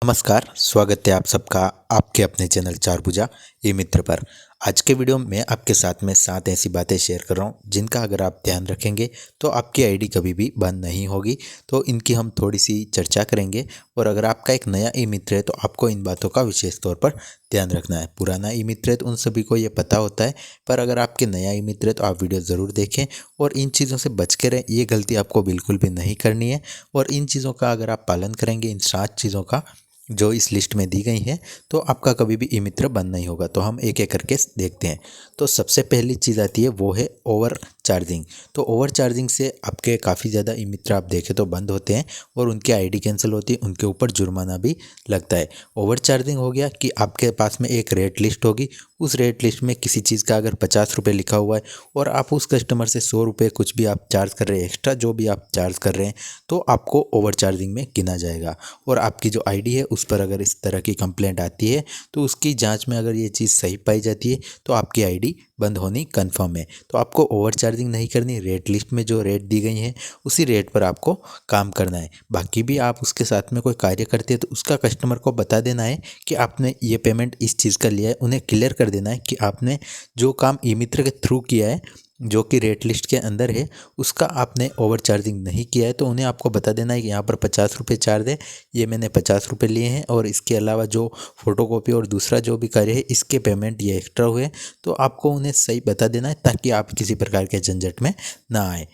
नमस्कार, स्वागत है आप सबका आपके अपने चैनल चार भुजा ई मित्र पर। आज के वीडियो में आपके साथ में 7 ऐसी बातें शेयर कर रहा हूँ जिनका अगर आप ध्यान रखेंगे तो आपकी आईडी कभी भी बंद नहीं होगी। तो इनकी हम थोड़ी सी चर्चा करेंगे और अगर आपका एक नया ई मित्र है तो आपको इन बातों का विशेष तौर पर ध्यान रखना है। पुराना ई मित्र है तो उन सभी को ये पता होता है, पर अगर आपके नया ई मित्र है तो आप वीडियो ज़रूर देखें और इन चीज़ों से बच के रहें। ये गलती आपको बिल्कुल भी नहीं करनी है और इन चीज़ों का अगर आप पालन करेंगे, इन 7 चीज़ों का जो इस लिस्ट में दी गई हैं, तो आपका कभी भी ई मित्र बंद नहीं होगा। तो हम एक एक करके देखते हैं। तो सबसे पहली चीज़ आती है वो है ओवर चार्जिंग। तो ओवर चार्जिंग से आपके काफ़ी ज़्यादा ई मित्र आप देखें तो बंद होते हैं और उनकी आईडी कैंसिल होती है, उनके ऊपर जुर्माना भी लगता है। ओवर चार्जिंग हो गया कि आपके पास में एक रेट लिस्ट होगी, उस रेट लिस्ट में किसी चीज़ का अगर 50 रुपये लिखा हुआ है और आप उस कस्टमर से 100 रुपये कुछ भी आप चार्ज कर रहे हैं, एक्स्ट्रा जो भी आप चार्ज कर रहे हैं, तो आपको ओवर चार्जिंग में गिना जाएगा। और आपकी जो आईडी है उस पर अगर इस तरह की कंप्लेंट आती है तो उसकी जांच में अगर ये चीज़ सही पाई जाती है तो आपकी आईडी बंद होनी कंफर्म है। तो आपको ओवर चार्जिंग नहीं करनी, रेट लिस्ट में जो रेट दी गई हैं उसी रेट पर आपको काम करना है। बाकी भी आप उसके साथ में कोई कार्य करते हैं तो उसका कस्टमर को बता देना है कि आपने ये पेमेंट इस चीज़ का लिया है। उन्हें क्लियर कर देना है कि आपने जो काम ई मित्र के थ्रू किया है, जो कि रेट लिस्ट के अंदर है, उसका आपने ओवर चार्जिंग नहीं किया है। तो उन्हें आपको बता देना है कि यहाँ पर 50 रुपये चार्ज है, ये मैंने 50 रुपये लिए हैं और इसके अलावा जो फ़ोटोकॉपी और दूसरा जो भी कार्य है इसके पेमेंट ये एक्स्ट्रा हुए। तो आपको उन्हें सही बता देना है ताकि आप किसी प्रकार के झंझट में ना आए।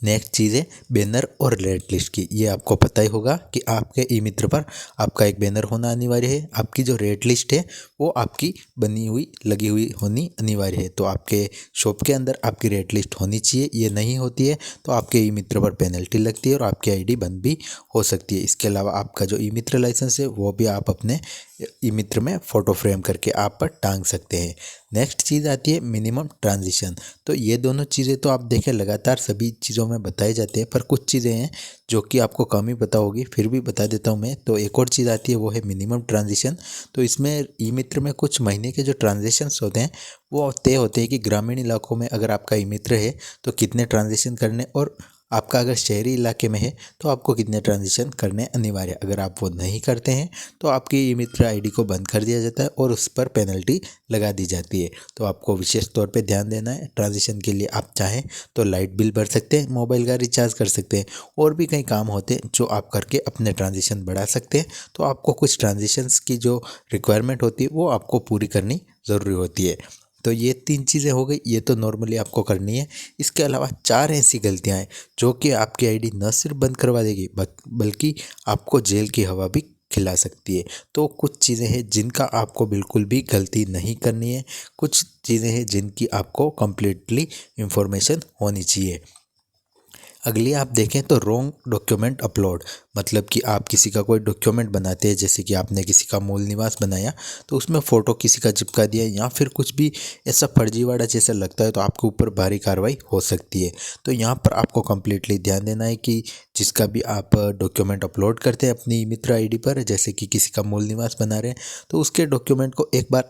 नेक्स्ट चीज़ है बैनर और रेट लिस्ट की। ये आपको पता ही होगा कि आपके ई मित्र पर आपका एक बैनर होना अनिवार्य है। आपकी जो रेट लिस्ट है वो आपकी बनी हुई लगी हुई होनी अनिवार्य है। तो आपके शॉप के अंदर आपकी रेट लिस्ट होनी चाहिए। ये नहीं होती है तो आपके ई मित्र पर पेनल्टी लगती है और आपकी आईडी बंद भी हो सकती है। इसके अलावा आपका जो ई मित्र लाइसेंस है वो भी आप अपने ई मित्र में फ़ोटो फ्रेम करके आप पर टांग सकते हैं। नेक्स्ट चीज़ आती है मिनिमम ट्रांजिशन। तो ये दोनों चीज़ें तो आप देखें लगातार सभी चीज़ों में बताए जाते हैं, पर कुछ चीज़ें हैं जो कि आपको कम ही पता होगी, फिर भी बता देता हूँ मैं। तो एक और चीज़ आती है वो है मिनिमम ट्रांजिशन। तो इसमें ई मित्र में कुछ महीने के जो ट्रांजेक्शन्स होते हैं वो तय होते हैं कि ग्रामीण इलाकों में अगर आपका ई मित्र है तो कितने ट्रांजेक्शन करने, और आपका अगर शहरी इलाके में है तो आपको कितने ट्रांजेक्शन करने अनिवार्य। अगर आप वो नहीं करते हैं तो आपकी ई मित्र आईडी को बंद कर दिया जाता है और उस पर पेनल्टी लगा दी जाती है। तो आपको विशेष तौर पे ध्यान देना है। ट्रांजेक्शन के लिए आप चाहें तो लाइट बिल भर सकते हैं, मोबाइल का रिचार्ज कर सकते हैं और भी कई काम होते हैं जो आप करके अपने ट्रांजेक्शन बढ़ा सकते हैं। तो आपको कुछ ट्रांजेक्शन्स की जो रिक्वायरमेंट होती है वो आपको पूरी करनी ज़रूरी होती है। तो ये 3 चीज़ें हो गई, ये तो नॉर्मली आपको करनी है। इसके अलावा 4 ऐसी गलतियाँ हैं जो कि आपकी आईडी न सिर्फ बंद करवा देगी बल्कि आपको जेल की हवा भी खिला सकती है। तो कुछ चीज़ें हैं जिनका आपको बिल्कुल भी गलती नहीं करनी है, कुछ चीज़ें हैं जिनकी आपको कंप्लीटली इंफॉर्मेशन होनी चाहिए। अगली आप देखें तो रॉन्ग डॉक्यूमेंट अपलोड, मतलब कि आप किसी का कोई डॉक्यूमेंट बनाते हैं, जैसे कि आपने किसी का मूल निवास बनाया तो उसमें फ़ोटो किसी का चिपका दिया या फिर कुछ भी ऐसा फर्जीवाड़ा जैसा लगता है तो आपके ऊपर भारी कार्रवाई हो सकती है। तो यहाँ पर आपको कम्प्लीटली ध्यान देना है कि जिसका भी आप डॉक्यूमेंट अपलोड करते हैं अपनी मित्र आईडी पर, जैसे कि किसी का मूल निवास बना रहे हैं, तो उसके डॉक्यूमेंट को एक बार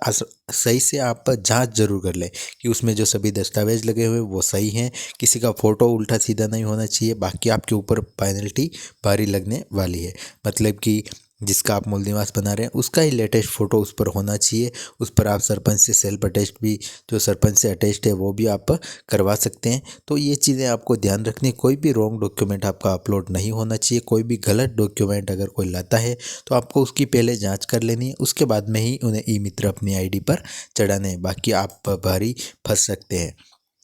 सही से आप जांच जरूर कर लें कि उसमें जो सभी दस्तावेज लगे हुए वो सही हैं। किसी का फ़ोटो उल्टा सीधा नहीं होना चाहिए, बाकी आपके ऊपर पेनल्टी भारी लगने वाली है। मतलब कि जिसका आप मूल निवास बना रहे हैं उसका ही लेटेस्ट फ़ोटो उस पर होना चाहिए। उस पर आप सरपंच से सेल्फ अटेस्ट भी, जो सरपंच से अटेस्ट है वो भी आप करवा सकते हैं। तो ये चीज़ें आपको ध्यान रखनी, कोई भी रॉन्ग डॉक्यूमेंट आपका अपलोड नहीं होना चाहिए। कोई भी गलत डॉक्यूमेंट अगर कोई लाता है तो आपको उसकी पहले जांच कर लेनी है, उसके बाद में ही उन्हें ई मित्र अपनी आईडी पर चढ़ाने हैं, बाकी आप भारी फंस सकते हैं।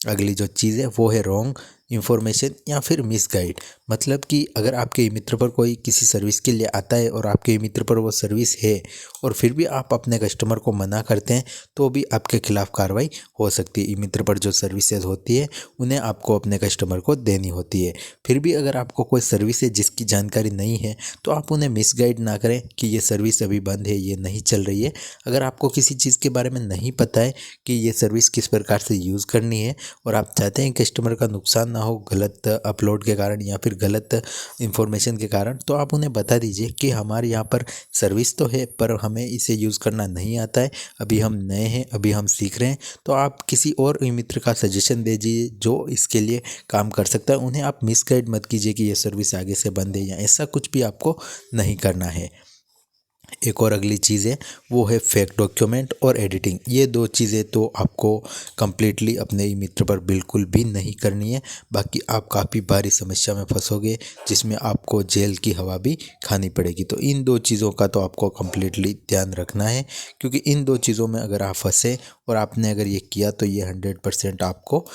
अगली जो चीज़ है वो है रॉन्ग इन्फॉर्मेशन या फिर मिसगाइड। मतलब कि अगर आपके ई मित्र पर कोई किसी सर्विस के लिए आता है और आपके ई मित्र पर वो सर्विस है और फिर भी आप अपने कस्टमर को मना करते हैं तो भी आपके खिलाफ कार्रवाई हो सकती है। ई मित्र पर जो सर्विसेज होती है उन्हें आपको अपने कस्टमर को देनी होती है। फिर भी अगर आपको कोई सर्विस है जिसकी जानकारी नहीं है तो आप उन्हें मिसगाइड ना करें कि ये सर्विस अभी बंद है, ये नहीं चल रही है। अगर आपको किसी चीज़ के बारे में नहीं पता है कि ये सर्विस किस प्रकार से यूज़ करनी है और आप चाहते हैं कस्टमर का नुकसान ना हो गलत अपलोड के कारण या फिर गलत इंफॉर्मेशन के कारण, तो आप उन्हें बता दीजिए कि हमारे यहाँ पर सर्विस तो है पर हमें इसे यूज़ करना नहीं आता है, अभी हम नए हैं, अभी हम सीख रहे हैं। तो आप किसी और मित्र का सजेशन दीजिए जो इसके लिए काम कर सकता है। उन्हें आप मिसगाइड मत कीजिए कि ये सर्विस आगे से बंद है या ऐसा कुछ भी आपको नहीं करना है। एक और अगली चीज़ है वो है फेक डॉक्यूमेंट और एडिटिंग। ये दो चीज़ें तो आपको कम्प्लीटली अपने ई मित्र पर बिल्कुल भी नहीं करनी है, बाकी आप काफ़ी भारी समस्या में फंसोगे जिसमें आपको जेल की हवा भी खानी पड़ेगी। तो इन दो चीज़ों का तो आपको कम्प्लीटली ध्यान रखना है, क्योंकि इन दो चीज़ों में अगर आप फंसे और आपने अगर ये किया तो ये 100% आपको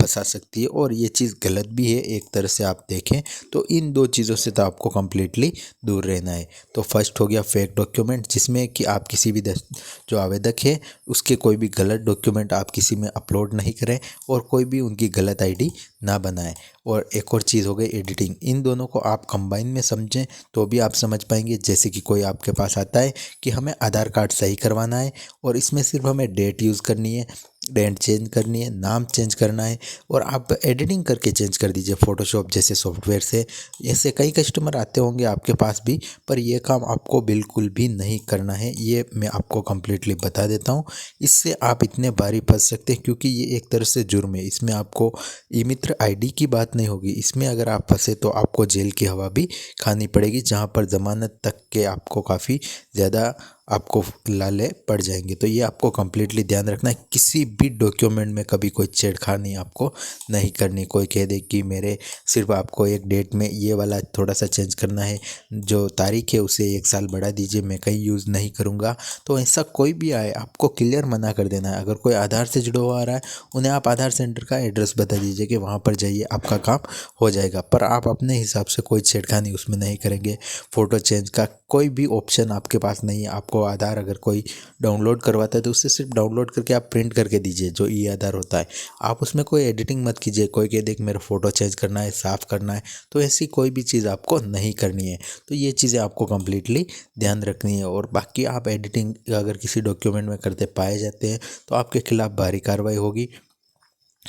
फंसा सकती है और ये चीज़ गलत भी है एक तरह से आप देखें तो। इन दो चीज़ों से तो आपको कम्प्लीटली दूर रहना है। तो फर्स्ट हो गया फेक डॉक्यूमेंट, जिसमें कि आप किसी भी जो आवेदक है उसके कोई भी गलत डॉक्यूमेंट आप किसी में अपलोड नहीं करें और कोई भी उनकी गलत आईडी ना बनाएं। और एक और चीज़ हो गई एडिटिंग। इन दोनों को आप कंबाइन में समझें तो भी आप समझ पाएंगे। जैसे कि कोई आपके पास आता है कि हमें आधार कार्ड सही करवाना है और इसमें सिर्फ हमें डेट यूज़ करनी है, डेट चेंज करनी है, नाम चेंज करना है और आप एडिटिंग करके चेंज कर दीजिए फ़ोटोशॉप जैसे सॉफ्टवेयर से। ऐसे कई कस्टमर आते होंगे आपके पास भी, पर ये काम आपको बिल्कुल भी नहीं करना है, ये मैं आपको कम्प्लीटली बता देता हूँ। इससे आप इतने भारी फंस सकते हैं क्योंकि ये एक तरह से जुर्म है। इसमें आपको ई मित्र आईडी की बात नहीं होगी, इसमें अगर आप फंसे तो आपको जेल की हवा भी खानी पड़ेगी, जहाँ पर ज़मानत तक के आपको काफ़ी ज़्यादा आपको लाले पड़ जाएंगे। तो ये आपको कम्प्लीटली ध्यान रखना है। किसी भी डॉक्यूमेंट में कभी कोई छेड़खानी आपको नहीं करनी। कोई कह दे कि मेरे सिर्फ आपको एक डेट में ये वाला थोड़ा सा चेंज करना है, जो तारीख है उसे 1 साल बढ़ा दीजिए, मैं कहीं यूज़ नहीं करूँगा, तो ऐसा कोई भी आए आपको क्लियर मना कर देना है। अगर कोई आधार से जुड़ा हुआ आ रहा है उन्हें आप आधार सेंटर का एड्रेस बता दीजिए कि वहाँ पर जाइए, आपका काम हो जाएगा। पर आप अपने हिसाब से कोई छेड़खानी उसमें नहीं करेंगे। फ़ोटो चेंज का कोई भी ऑप्शन आपके पास नहीं है। आपको आधार अगर कोई डाउनलोड करवाता है तो उससे सिर्फ डाउनलोड करके आप प्रिंट करके दीजिए, जो ई आधार होता है। आप उसमें कोई एडिटिंग मत कीजिए। कोई कह दे कि मेरा फ़ोटो चेंज करना है, साफ़ करना है, तो ऐसी कोई भी चीज़ आपको नहीं करनी है। तो ये चीज़ें आपको कम्प्लीटली ध्यान रखनी है। और बाकी आप एडिटिंग अगर किसी डॉक्यूमेंट में करते पाए जाते हैं तो आपके खिलाफ़ भारी कार्रवाई होगी।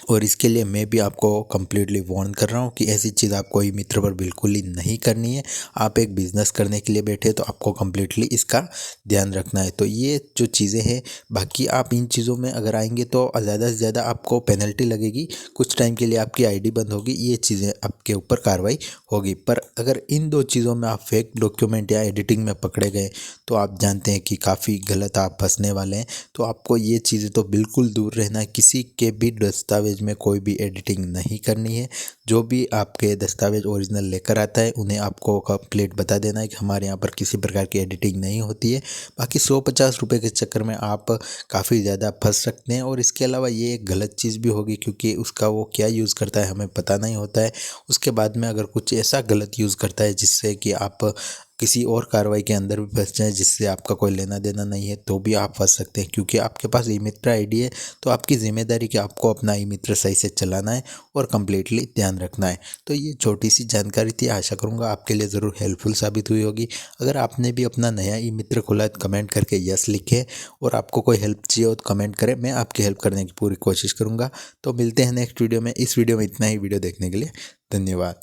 और इसके लिए मैं भी आपको कम्प्लीटली वार्न कर रहा हूँ कि ऐसी चीज़ आपको ई मित्र पर बिल्कुल ही नहीं करनी है। आप एक बिज़नेस करने के लिए बैठे तो आपको कम्प्लीटली इसका ध्यान रखना है। तो ये जो चीज़ें हैं, बाकी आप इन चीज़ों में अगर आएंगे तो ज़्यादा से ज़्यादा आपको पेनल्टी लगेगी, कुछ टाइम के लिए आपकी आईडी बंद होगी, ये चीज़ें आपके ऊपर कार्रवाई होगी। पर अगर इन दो चीज़ों में आप फेक डॉक्यूमेंट या एडिटिंग में पकड़े गए तो आप जानते हैं कि काफ़ी गलत आप फंसने वाले हैं। तो आपको ये चीज़ें तो बिल्कुल दूर रहना है। किसी के भी दस्तावेज में कोई भी एडिटिंग नहीं करनी है। जो भी आपके दस्तावेज ओरिजिनल लेकर आता है उन्हें आपको कंप्लीट बता देना है कि हमारे यहाँ पर किसी प्रकार की एडिटिंग नहीं होती है। बाकी 150 रुपये के चक्कर में आप काफ़ी ज़्यादा फंस सकते हैं। और इसके अलावा ये एक गलत चीज़ भी होगी क्योंकि उसका वो क्या यूज़ करता है हमें पता नहीं होता है। उसके बाद में अगर कुछ ऐसा गलत यूज़ करता है जिससे कि आप किसी और कार्रवाई के अंदर भी फंस जाएँ जिससे आपका कोई लेना देना नहीं है, तो भी आप फंस सकते हैं। क्योंकि आपके पास ई मित्र आईडी है तो आपकी ज़िम्मेदारी कि आपको अपना ई मित्र सही से चलाना है और कम्प्लीटली ध्यान रखना है। तो ये छोटी सी जानकारी थी, आशा करूँगा आपके लिए ज़रूर हेल्पफुल साबित हुई होगी। अगर आपने भी अपना नया ई मित्र खोला है तो कमेंट करके यस लिखें, और आपको कोई हेल्प चाहिए हो तो कमेंट करें, मैं आपकी हेल्प करने की पूरी कोशिश करूँगा। तो मिलते हैं नेक्स्ट वीडियो में। इस वीडियो में इतना ही। वीडियो देखने के लिए धन्यवाद।